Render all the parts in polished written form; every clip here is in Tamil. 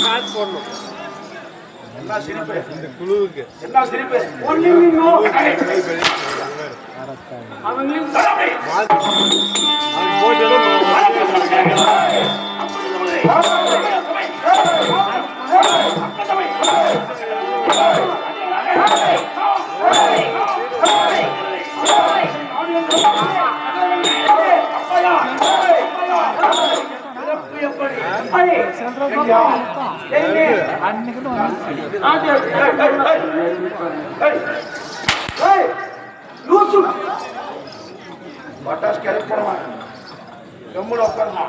காசு போடணும். என்ன சிரிப்பு இந்த குழுவுக்கு? என்ன சிரிப்பு? பட்டாசு கிளம்பி போடுவான். கம்முல உட்காருமா.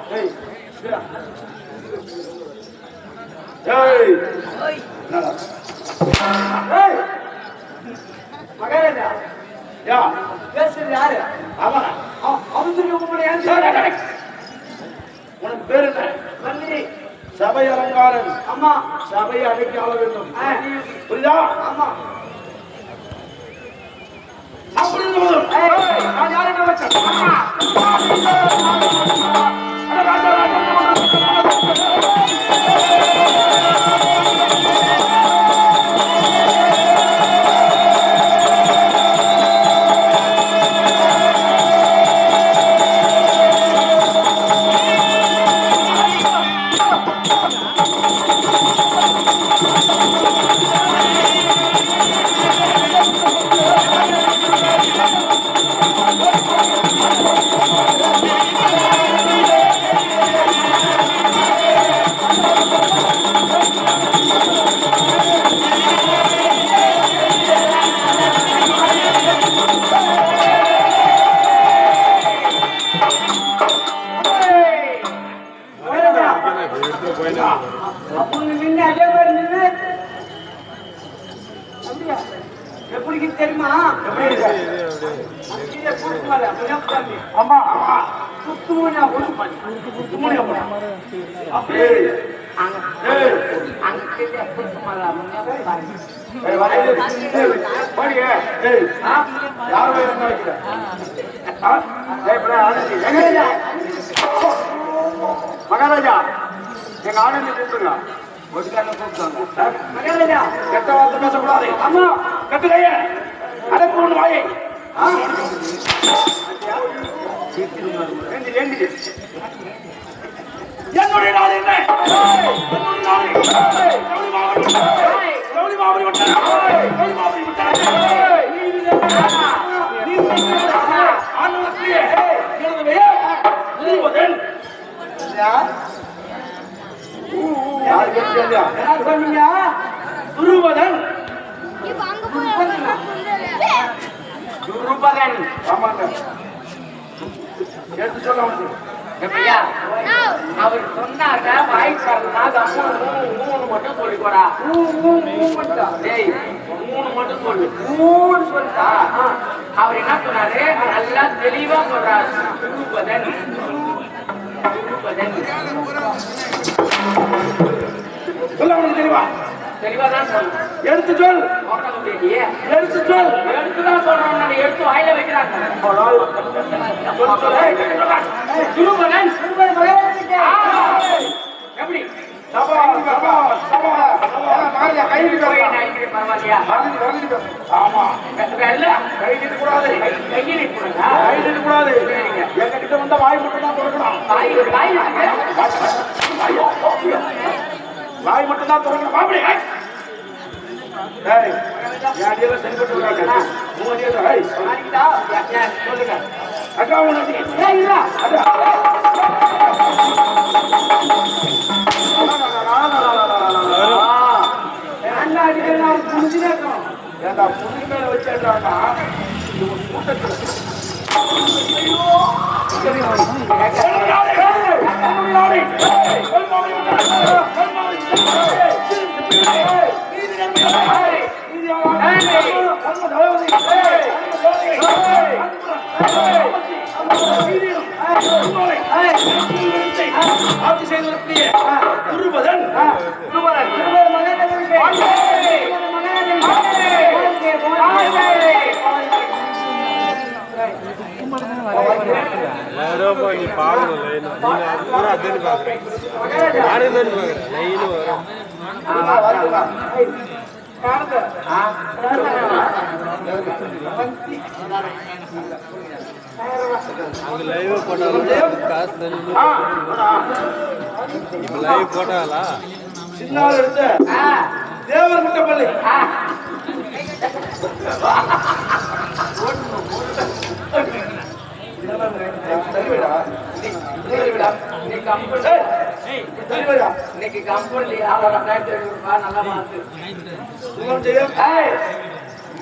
மகாராஜா யா பேசுறது யாரு? அவன் உனக்கு பேரு என்ன? மந்திரி. சபை அலங்காரன். அம்மா சபையை அடக்கி ஆள வேண்டும். புரியுதா? ஆமா. அப்படி நான் யாரை நினைச்சேன்? எப்படி தெரியுமா? அம்மா சுத்துமணியா மகாராஜா எங்க ஆனந்தி கூப்பிடுங்க. மகாராஜா கெட்ட வார்த்தை பேசக்கூடாது. ஆமா கட்டுகைய அடக்கு வாயை. என்னுடைய நாடு என்ன? துருவதன் துருபதன். ஆமாங்க எடுத்து சொல்ல எப்படியா அவர் சொன்னாங்க வாய்க்காரனா மூணு மட்டும் சொல்லிக்கோடா. மூணு மட்டும் சொல்லு. மூணு சொல்லிட்டா அவர் என்ன சொன்னாரு? நல்லா தெளிவா சொல்றாரு. துருபதன் துருபதன் சொல்ல அவனுக்கு தெளிவா தெளிவா தான் சொல்லு. எடுத்து சொல். எடுத்து சொல். எடுத்துதான் சொல்றான். எடுத்து வாயில வைக்கிறாங்க. எப்படி என்கிட்ட வந்த வாய் மட்டும் தான் திறக்கணும். வாய் மட்டும் தான் திறக்கணும். அப்படி அக்கா உனக்கு ஏண்டா புது மேல வச்சேன்டானா கூட்டத்தில் ஆட்சி செய்வதற்குரிய துருபதன் யாரோ தான்ப்பா நீ பார்க்கணும் லைன் பூரா அதானே பார்க்குறேன் நானும் தானே பார்க்குறேன் லைன் வரும் அங்கே லைவ் போட்டாலும் காசு தானே இப்போ லைவ் போட்டாங்களா சின்ன எடுத்து தேவர் முட்டப்பள்ளி இன்னைக்கு கம்பெனி நல்லா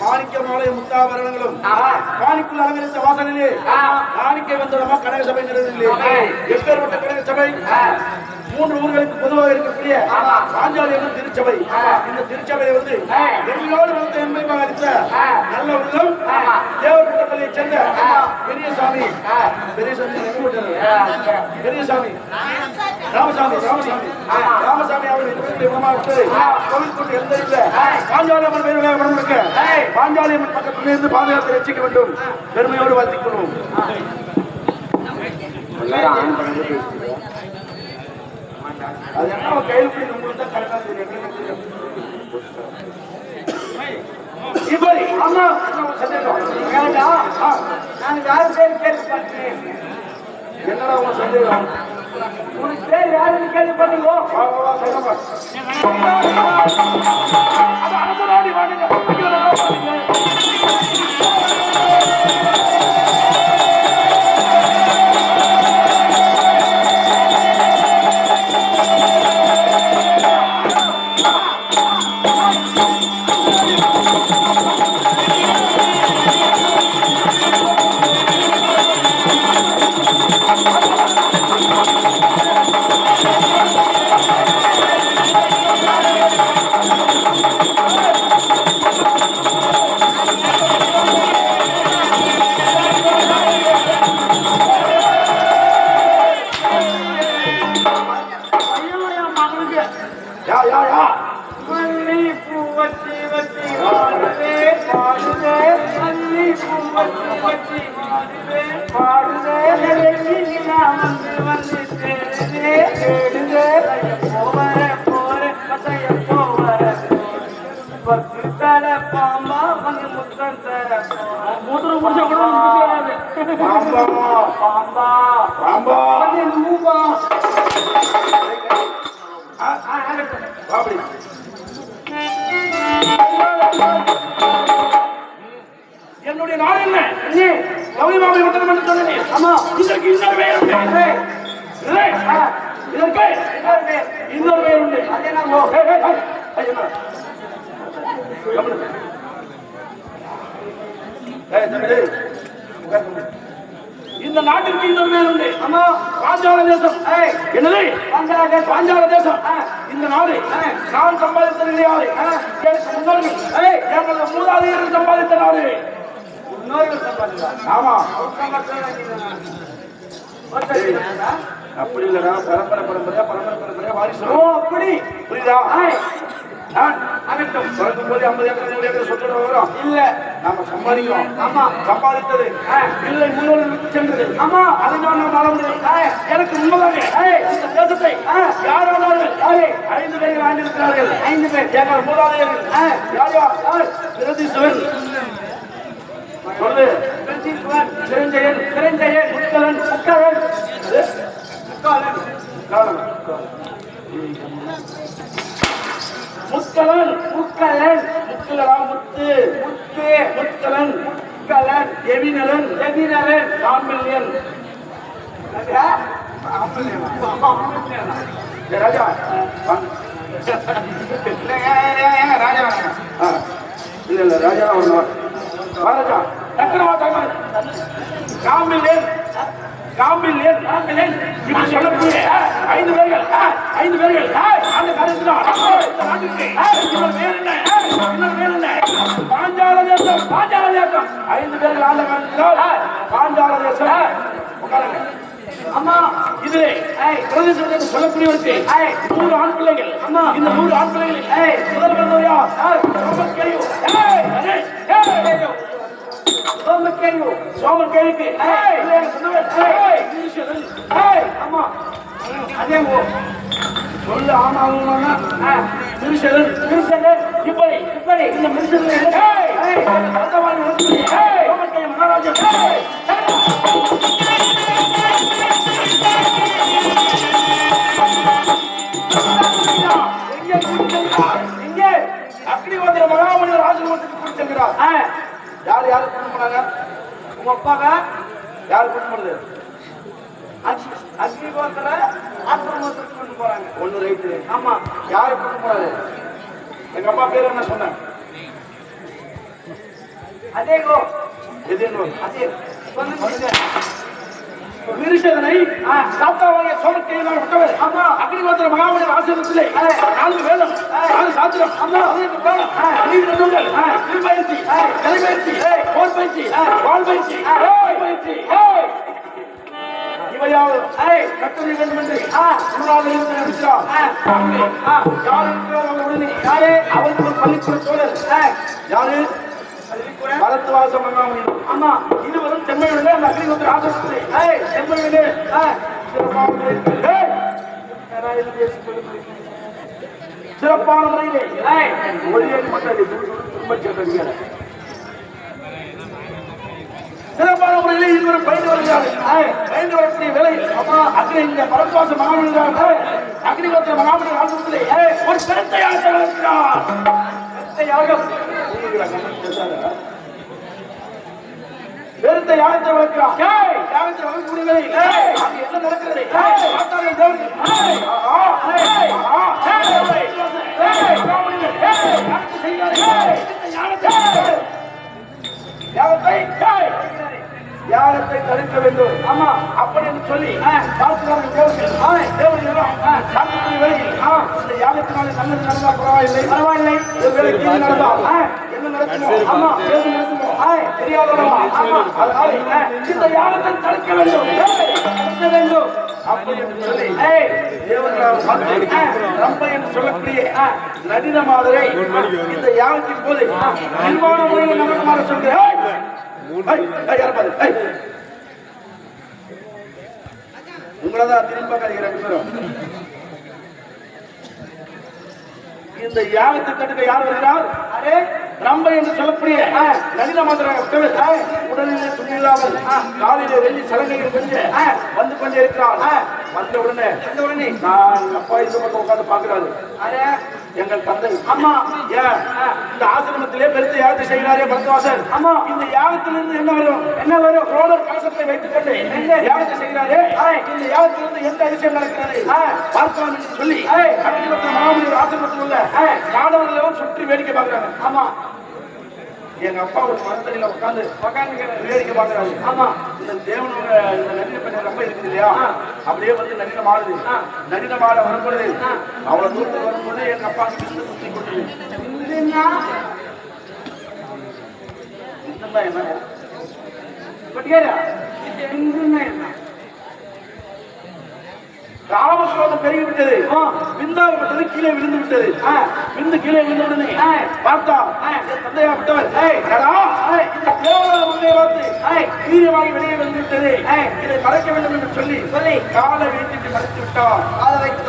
மாணிக்க மாலை முத்தாபரணங்களும் மாணிக்குள் அலங்கரித்த வாசனிலே மாணிக்கை வந்தோமா கனக சபை நிறைவில்லை எப்பேற்பட்ட கனக சபை 3 ஊர்களுக்கு பொதுவாக இருக்கக்கூடிய பாஞ்சாலியம்மன் திருச்சபை இந்த திருச்சபையை வந்து எங்களோடு வளர்த்த என்பதாக இருந்த நல்ல உள்ளம் தேவர்பட்டப்பள்ளியை சேர்ந்த பெரியசாமி ராமசாமி அவர்கள் கோவில் கொண்டு எழுந்திருந்த பாஞ்சாலியம்மன் பேருடைய உடம்புக்கு பாஞ்சாலியம்மன் பக்கத்தில் இருந்து பாதுகாத்து ரசிக்க வேண்டும் பெருமையோடு வாழ்த்திக் கொள்வோம். அது என்ன கையில் உங்களுக்கு தான் கரெக்டா தெரியும். இப்படி ஆமா சந்தேகம் நான் யாரு பேர் கேள்விப்பட்டேன். என்னடா உங்க சந்தேகம்? உனக்கு பேர் யாருன்னு கேள்விப்பட்டீங்களோ பாம்பா வந்து முத்தம் தர மூத்திர முடிச்ச கூட பாம்பா பாம்பா பாம்பா மூபா என்னுடைய நாள் என்ன கவிமாவை விட்டனம் என்று சொன்னேன். ஆமா இதற்கு இன்னொரு பெயர் உண்டு. இதற்கு இன்னொரு பெயர் உண்டு. இந்த நாட்டிற்கு இன்னொரு பேர் உண்டு. ஆமா பாஞ்சால தேசம். என்னது பாஞ்சால தேசம்? இந்த நாடு நான் சம்பாதித்தது கிடையாது. எனக்கு முன்னோர்கள் எங்களது மூதாதையர்கள் சம்பாதித்த நாடு. ஆமா அப்படி இல்லடா பரம்பரை வாரிசு. அப்படி புரியுதா? பிறக்கும் போது 50 ஏக்கர் 100 ஏக்கர் சொத்து வரும். இல்ல நாம சம்பாதிக்கிறோம். ஆமா சம்பாதித்தது இல்லை முன்னோர்கள் விட்டு சென்றது. ஆமா அதுதான் நாம் வாழ முடியும். எனக்கு உண்மைதாங்க இந்த தேசத்தை யார் ஆனார்கள்? 5 பேர்கள் ஆண்டிருக்கிறார்கள். 5 பேர் எங்கள் மூதாதையர்கள். யார் யார்? பிரதீஸ்வரன் சொல்லு. பிரதீஸ்வரன், சிரஞ்சயன், முக்கலன், முக்கலன் எவினலன் காம்பில்யன். ராஜா இல்ல ராஜா ராஜா காம்பில்யன் இப்படி சொல்லக்கூடிய 5 பேர்கள் அந்த கருத்துதான் பாஞ்சால தேசம் 5 பேர்கள் ஆண்ட காரணத்தினால் பாஞ்சால தேசம். அம்மா இது பிரதேசத்தை சொல்லக்கூடியவருக்கு 100 ஆண் பிள்ளைகள். இந்த 100 ஆண் பிள்ளைகளில் முதல் பிறந்தவர் யார்? சோமக்கேயுக்கு ஆமா அதே சொல்லு ஆமா ஆமா திருஷரன் இப்படி இந்த மனுஷன் மகாராஜன் எங்கே அக்னிஹோத்திர மகாமுனிவர் ஆசிரமத்துக்கு கூட்டி செல்கிறார். யாரு கூட்டு போனாங்க? உங்க அப்பாங்க. யாரு கூட்டு போனது? அக்னிஹோத்திர ஆசிரமத்துக்கு கூட்டு போறாங்க. ஒண்ணு ரைட்டு. ஆமா. யாரு கூட்டு போனாரு? எங்க அப்பா பேர் என்ன சொன்ன? அதேகோ. எதேகோ? அதே. விருஷதனை சாத்தாவாக சோமக்கேயினால் விட்டவர். அக்னிஹோத்திர மகாமுனிவர் ஆசிரமத்திலே 4 வேதம் 6 சாத்திரம் 15 பாடம் 20 நூல்கள் திருப்பயிற்சி கலைப்பயிற்சி போர் பயிற்சி வாள் பயிற்சி பயிற்சி இவையாவது கட்டளை வேண்டும் என்று அவருக்கு பள்ளிக்கூட சோழர் யாரு? பரத்வாச மகாமுனிவர். ஆமா இருவரும் செம்மையுள்ள அக்னிஹோத்திர ஆசிரமத்திலே செம்மையுள்ள சிறப்பான முறையிலே சிறப்பான முறையிலே இருவரும் பயின்று வருகிறார்கள். பயின்று வரக்கூடிய வேளையில் அக்னி இந்த பரத்வாச மகாமுனிவர் அக்னிஹோத்திர மகாமுனிவர் ஆசிரமத்திலே ஒரு பெருத்த யாகத்தை நடக்கிறார். பெருத்த யாகத்தை வளர்க்கிறார். யாகத்தை வளர்க்கக்கூடிய வேளையில் அங்கு என்ன நடக்கிறது? யாகத்தை தடுக்க வேண்டும். ஆமா அப்படி என்று சொல்லி இந்த யாகத்தினாலே நல்லது நடந்தால் பரவாயில்லை என்ன நடக்குமோ தெரியாதவா அதனால இந்த யாகத்தை தடுக்க வேண்டும் அப்படி என்று சொல்லி ரம்பை என்று சொல்லக்கூடிய நடின மாதிரி இந்த யாகத்தின் போது நிர்வாண முறையில் நமக்கு மாற சொல்கிறேன். உங்களதான் திரும்ப இந்த யாகத்தை தடுக்க யார் வருகிறார்? ரம்பை என்று சொல்லக்கூடிய நளின மாத்திர உடலிலே துணியில்லாமல் காலிலே வெள்ளி சலங்கைகள் கொஞ்சம் வந்து கொண்டே இருக்கிறார். வந்த உடனே நான் அப்பா இந்த பக்கம் உட்கார்ந்து பார்க்கிறாரு. எங்கள் தந்தை அம்மா ஏன் இந்த ஆசிரமத்திலே பெருத்த யாகத்தை செய்கிறாரே பரத்வாசர். ஆமா இந்த யாகத்திலிருந்து என்ன வரும் ரோடர் கலசத்தை வைத்துக் கொண்டு யாகத்தை செய்கிறாரே இந்த யாகத்திலிருந்து எந்த அதிசயம் நடக்கிறது பார்க்கலாம் என்று சொல்லி அக்னிஹோத்திர மகாமுனிவர் ஆசிரமத்தில் உள்ள மாணவர்கள் சுற்றி வேடிக்கை பார்க்கிறாங்க. ஆமா எங்க அப்பா ஒரு மரத்தடியில உட்கார்ந்து வேடிக்கை பார்க்கிறாரு. ஆமா இந்த தேவனோட இந்த நடின பெண்ணை ரொம்ப இருக்குது இல்லையா அப்படியே வந்து நடின மாடுது. நடின மாட வரும்பொழுது அவ்வளவு தூரத்துக்கு வரும்போது எங்க அப்பா சுத்தி கொண்டு என்ன ராமக்ரோதம் பெருகிவிட்டது. விந்தாகப்பட்டது கீழே விழுந்து விட்டது. விந்து கீழே விழுந்த உடனே பார்த்தா தந்தையா விட்டவர் இந்த தேவலோக முன்னே பார்த்து வீரியமாக வெளியே வந்து விட்டது. இதை மறைக்க வேண்டும் என்று சொல்லி காலை வைத்து மறைத்து விட்டார். காலை வைத்து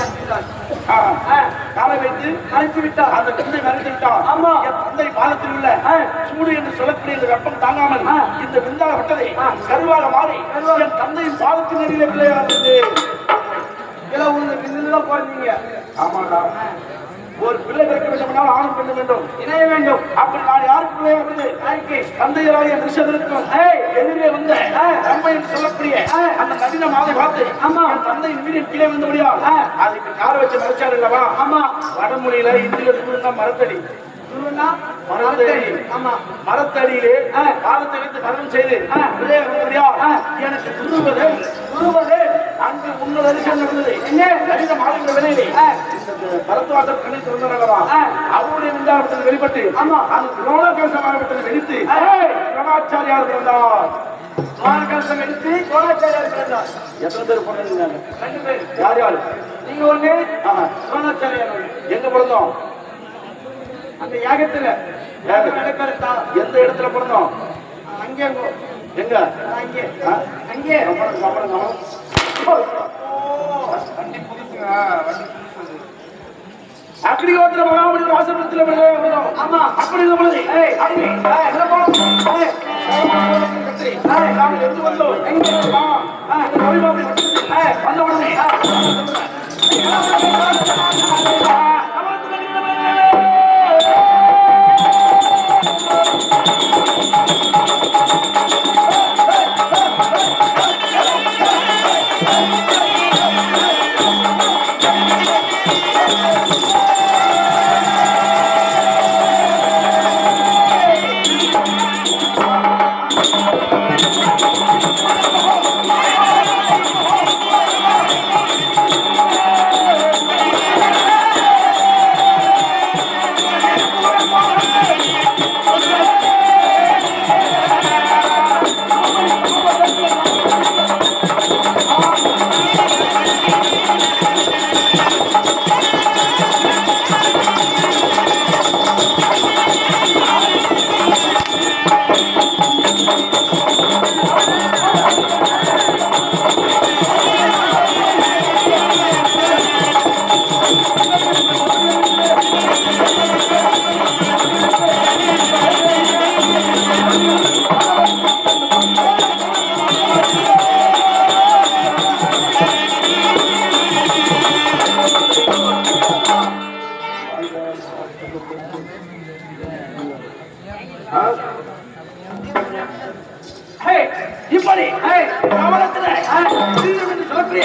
மறைத்து விட்டார். அந்த தந்தை மறைத்து விட்டார். ஆமா என் தந்தை பாலத்தில் உள்ள சூடு என்று சொல்லக்கூடிய இந்த வெப்பம் தாங்காமல் இந்த விந்தாகப்பட்டதை கருவாக மாறி என் தந்தையின் பாலத்தின் அடியிலே பிள்ளையானது. ஆமாடா ஒரு பிள்ளை பிறக்க வேண்டும் ஆணும் பெண்ண வேண்டும் இணைய வேண்டும். அப்படி நான் யாருக்கு பிள்ளையாக தந்தையராக நிஷதனுக்கும் எதிரே வந்த ரம்பை என்று சொல்லக்கூடிய அந்த நவீன மாதை பார்த்து என் தந்தையின் வீடின் கீழே வந்த முடியா அதுக்கு கார வச்சு மறைச்சாரு இல்லவா. ஆமா வடமொழியில இந்தியில மரத்தடி மரத்தடியிலே காலத்தை வைத்து மரணம் செய்து எனக்கு துருவது அங்கு முன்னூறு அதிசயம் நடந்தது. நடித மாநில விலையிலே பரத்வாசர் கண்ணை திறந்தாரல்லவா அவருடைய விந்தாபத்தில் வெளிப்பட்டு அந்த துரோணகேசமாகப்பட்டதை வெடித்து துரோணாச்சாரியார் பிறந்தார். துரோணகேசம் வெடித்து துரோணாச்சாரியார் பிறந்தார். எத்தனை பேர் பிறந்தாங்க? 2 பேர். யார் யாரு? நீங்க ஒண்ணு துரோணாச்சாரியார். எங்க பிறந்தோம்? அந்த யாகத்துல எந்த இடத்துல பிறந்தோம்? அங்கே எங்க அங்கே அங்கே வண்டி புதுசுங்க வண்டி புதுசு அக்கடி ஓட்டுற மகாபலி ஆசிரமத்தில் ஆமா அப்படி பொழுது நாங்கள் எடுத்து வந்தோம் வந்த உடனே இப்படி சொல்லக்கூடிய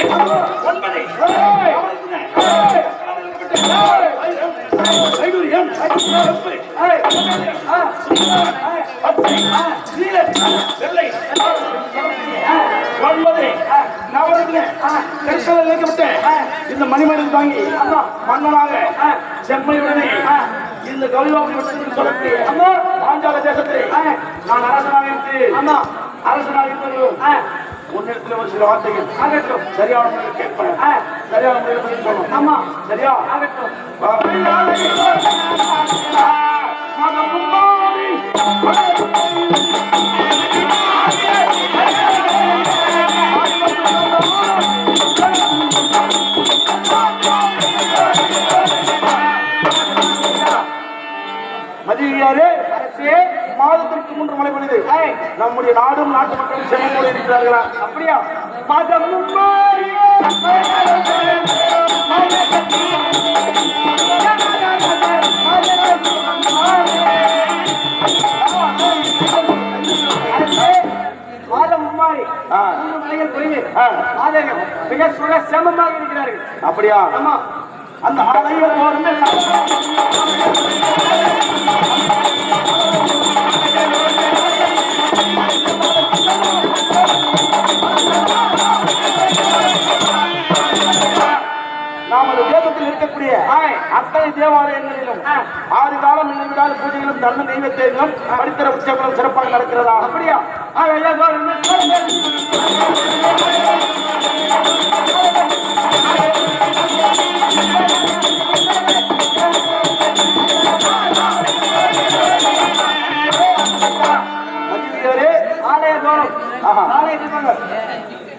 ஒன்பதை இந்த மணிமணி தாங்கி மன்னனாக செம்மையுடனே இந்த கௌரவம் சொல்லக்கூடிய பாஞ்சால தேசத்தை நான் அரசனாக இருந்து அரசனாக உன்னிடத்தில் ஒரு சில வார்த்தைகள் ஆகட்டும் சரியான முறையில் கேட்பேன் சரியான முறையில் சொல்லணும் ஆமா சரியா ஆகட்டும் மதியாரே அரசே மாதத்திற்கு 3 மழை பொழுது நம்முடைய நாடும் நாட்டு மக்களும் செம்மோடு இருக்கிறார்களா அப்படியா மாதம் மிக சுக சேமமாக இருக்கிறார்கள் அப்படியா ஆமா அந்த ஆலயம் போருமே நமது தேசத்தில் இருக்கக்கூடிய அத்தனை தேவாலயங்களிலும் 6 காலம் நினைவிடாத பூஜைகளும் தர்ம நைவேத்தியங்களும் படித்தர உற்சவங்களும் சிறப்பாக நடக்கிறதா அப்படியா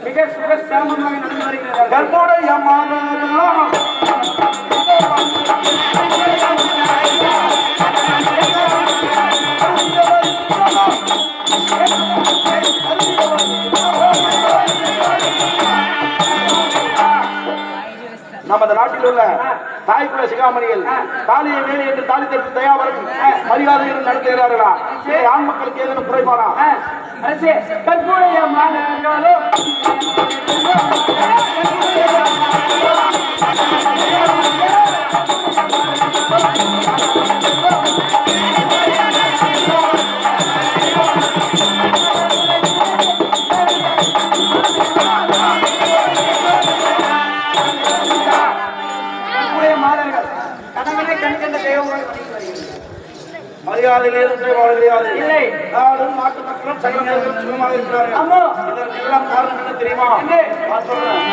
மிக சுக சேமமாக நடந்து வருகிறது கர்ப்போடைய நமது நாட்டில் உள்ள தாய்க்குல சிகாமணிகள் தாலியை மேலே என்று தாலி தெரிவித்து தயாவரம் மரியாதைகள் நடத்துகிறார்களா ஆண் மக்களுக்கு ஏதேனும் குறைபாடா கற்பூடைய மரியாதையிலிருந்து வாழ்கிறது இல்லை நாடும் நாட்டு மக்களும் சகலர்களும் சுகமாக இருக்கிறார்கள் ஆமா இதற்கெல்லாம் காரணம் என்ன தெரியுமா நான் சொல்றேன்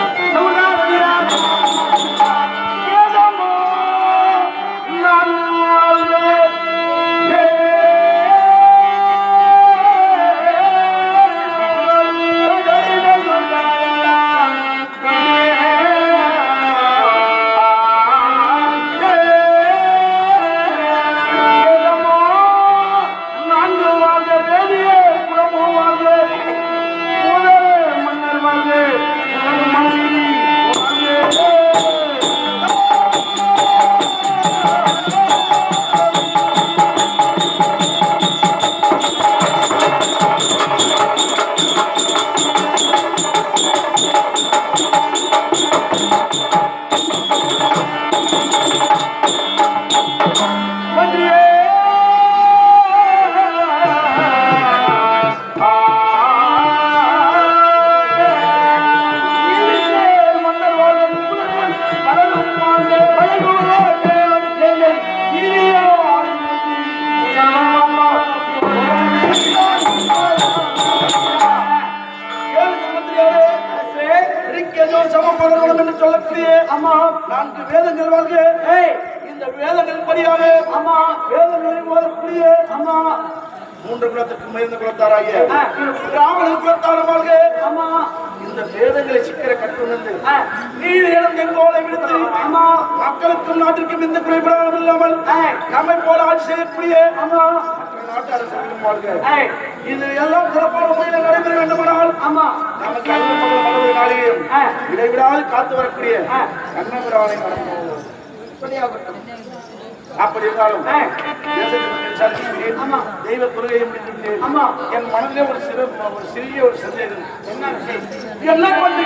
சொல்லக்கூடிய நான்கு வேதங்கள் வாழ்க. இந்த வேதங்கள் படியாக வேதங்களில் ஓதக்கூடிய மூன்று குலத்திற்கு மகிழ்ந்த குலத்தாராகிய பிராமணர் குலத்தாரும் வாழ்க. இந்த வேதங்களை சிக்கிர கற்றுணர்ந்து நீர் இடம் எங்கோலை விடுத்து மக்களுக்கும் நாட்டிற்கும் எந்த குறைபாடும் இல்லாமல் நம்மை போல ஆட்சி செய்யக்கூடிய நாட்டு அரசுகளும் வாழ்க. இது எல்லாம் சிறப்பான முறையில் நடைபெற வேண்டுமானால் நமக்கு அறுபது நாளிலேயும் இடைவிடாது காத்து வரக்கூடிய கண்ணபிரானை நடத்துவோம். அப்படி இருந்தாலும் தெய்வ கொள்கையை முடித்துவிட்டேன். என் மனதிலே ஒரு சிறிய சந்தேகம். என்ன பண்ணி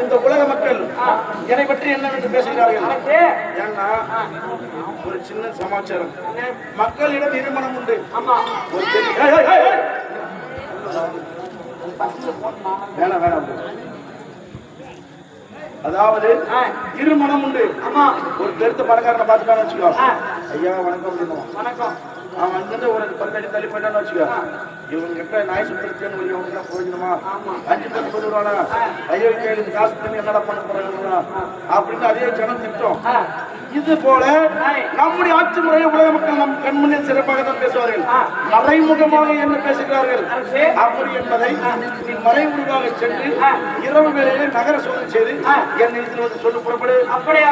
இந்த உலக மக்கள் என்னை பற்றி என்னவென்று பேசுகிறார்கள்? ஏன்னா ஒரு சின்ன சமாச்சாரம், மக்களிடம் இருமணம் உண்டு. வேணாம் வேணாம், அதாவது இருமணம் உண்டு. ஒரு பெருத்த பணக்காரனை பார்த்துக்கான்னு வச்சுக்கோ, ஐயா வணக்கம் அப்படின்னா வணக்கம். அவன் அங்கிருந்து ஒரு 10 அடி தள்ளி போயிட்டான்னு வச்சுக்கோ, இவங்க கிட்ட நாய் சுத்தம் இவங்க போயிடணுமா, 5 பேர் போதுவானா, ஐயோ கேள்வி காசு பண்ணி என்னடா பண்ண போறாங்க அப்படின்னு அதே ஜனம் திட்டம். இது போல நம்முடைய ஆட்சி முறையை உலக மக்கள் நம் கண்முன்னே சிறப்பாக தான் பேசுவார்கள். மறைமுகமாக என்ன பேசுகிறார்கள் அப்படி என்பதை நீ மறைமுகமாக சென்று இரவு வேளையிலே நகர சோதனை செய்து என்னை இதில் வந்து சொல்லு புறப்படு. அப்படியே